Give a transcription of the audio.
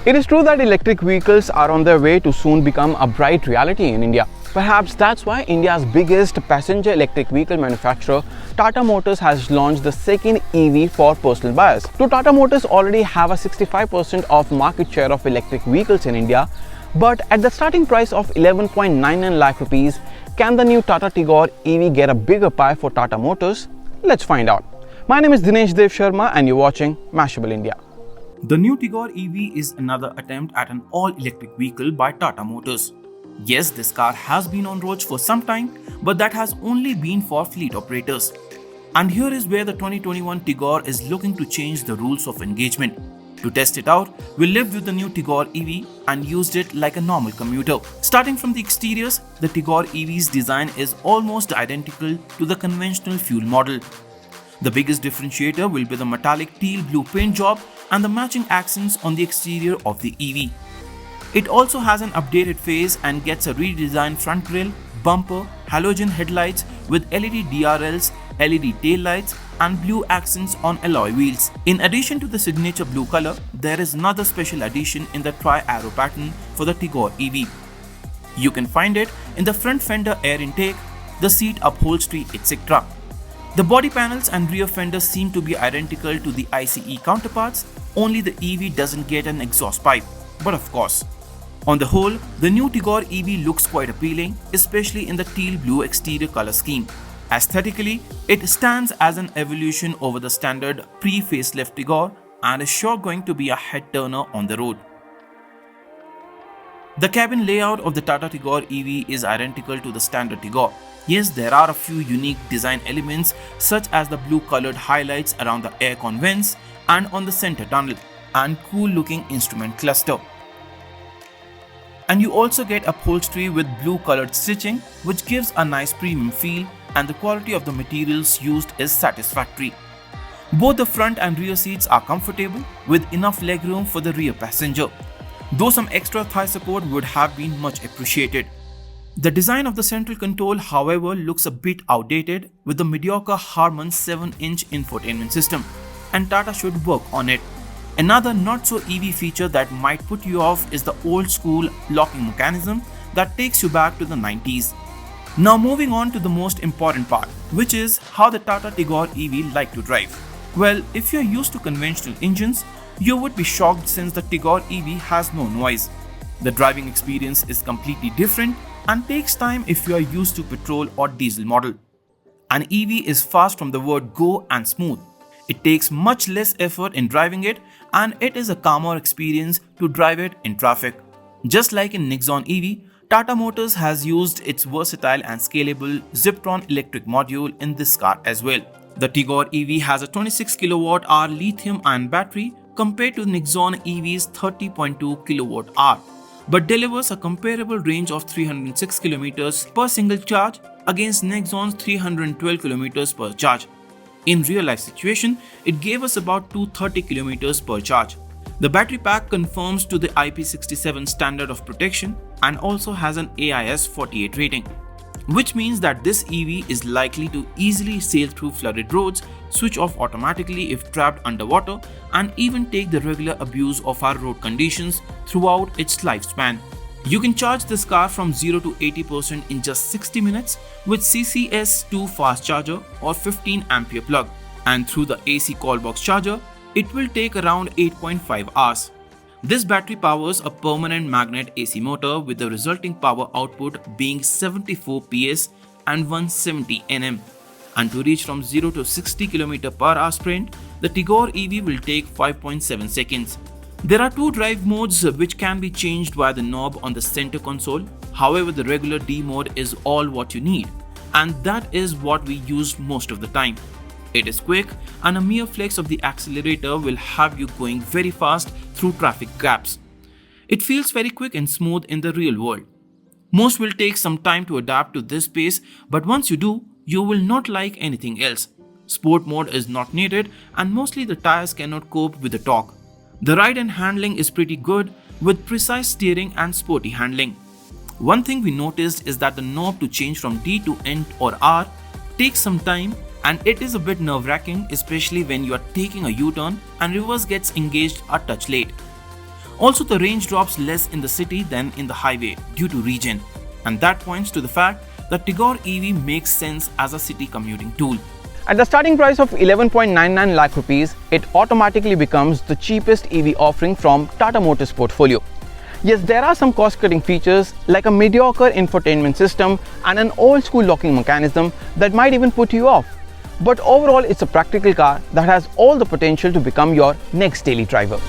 It is true that electric vehicles are on their way to soon become a bright reality in India. Perhaps that's why India's biggest passenger electric vehicle manufacturer, Tata Motors, has launched the second EV for personal buyers. So Tata Motors already have a 65% of market share of electric vehicles in India, but at the starting price of 11.99 lakh rupees, can the new Tata Tigor EV get a bigger pie for Tata Motors? Let's find out. My name is Dinesh Dev Sharma and you're watching Mashable India. The new Tigor EV is another attempt at an all-electric vehicle by Tata Motors. Yes, this car has been on roads for some time, but that has only been for fleet operators. And here is where the 2021 Tigor is looking to change the rules of engagement. To test it out, we lived with the new Tigor EV and used it like a normal commuter. Starting from the exteriors, the Tigor EV's design is almost identical to the conventional fuel model. The biggest differentiator will be the metallic teal blue paint job and the matching accents on the exterior of the EV. It also has an updated face and gets a redesigned front grille, bumper, halogen headlights with LED DRLs, LED taillights and blue accents on alloy wheels. In addition to the signature blue color, there is another special addition in the tri-arrow pattern for the Tigor EV. You can find it in the front fender air intake, the seat upholstery, etc. The body panels and rear fenders seem to be identical to the ICE counterparts, only the EV doesn't get an exhaust pipe. But of course, on the whole, the new Tigor EV looks quite appealing, especially in the teal blue exterior color scheme. Aesthetically, it stands as an evolution over the standard pre-facelift Tigor and is sure going to be a head-turner on the road. The cabin layout of the Tata Tigor EV is identical to the standard Tigor. Yes, there are a few unique design elements such as the blue-colored highlights around the aircon vents and on the center tunnel, and cool-looking instrument cluster. And you also get upholstery with blue-colored stitching, which gives a nice premium feel, and the quality of the materials used is satisfactory. Both the front and rear seats are comfortable, with enough legroom for the rear passenger, though some extra thigh support would have been much appreciated. The design of the central console, however, looks a bit outdated with the mediocre Harman 7-inch infotainment system, and Tata should work on it. Another not-so-EV feature that might put you off is the old-school locking mechanism that takes you back to the 90s. Now moving on to the most important part, which is how the Tata Tigor EV like to drive. Well, if you're used to conventional engines, you would be shocked since the Tigor EV has no noise. The driving experience is completely different and takes time if you are used to petrol or diesel model. An EV is fast from the word go and smooth. It takes much less effort in driving it, and it is a calmer experience to drive it in traffic. Just like in Nexon EV, Tata Motors has used its versatile and scalable Ziptron electric module in this car as well. The Tigor EV has a 26 kWh lithium-ion battery compared to Nexon EV's 30.2 kWh, but delivers a comparable range of 306 km per single charge against Nexon's 312 km per charge. In real-life situation, it gave us about 230 km per charge. The battery pack conforms to the IP67 standard of protection and also has an AIS 48 rating, which means that this EV is likely to easily sail through flooded roads, switch off automatically if trapped underwater, and even take the regular abuse of our road conditions throughout its lifespan. You can charge this car from 0 to 80% in just 60 minutes with CCS2 fast charger or 15 ampere plug, and through the AC call box charger, it will take around 8.5 hours. This battery powers a permanent magnet AC motor with the resulting power output being 74 PS and 170 Nm. And to reach from 0 to 60 km per hour sprint, the Tigor EV will take 5.7 seconds. There are two drive modes which can be changed via the knob on the center console. However, the regular D mode is all what you need, and that is what we use most of the time. It is quick, and a mere flex of the accelerator will have you going very fast through traffic gaps. It feels very quick and smooth in the real world. Most will take some time to adapt to this pace, but once you do, you will not like anything else. Sport mode is not needed, and mostly the tires cannot cope with the torque. The ride and handling is pretty good with precise steering and sporty handling. One thing we noticed is that the knob to change from D to N or R takes some time, and it is a bit nerve-wracking, especially when you are taking a U-turn and reverse gets engaged a touch late. Also, the range drops less in the city than in the highway due to regen, and that points to the fact that Tigor EV makes sense as a city commuting tool. At the starting price of 11.99 lakh rupees, it automatically becomes the cheapest EV offering from Tata Motors' portfolio. Yes, there are some cost-cutting features like a mediocre infotainment system and an old-school locking mechanism that might even put you off. But overall, it's a practical car that has all the potential to become your next daily driver.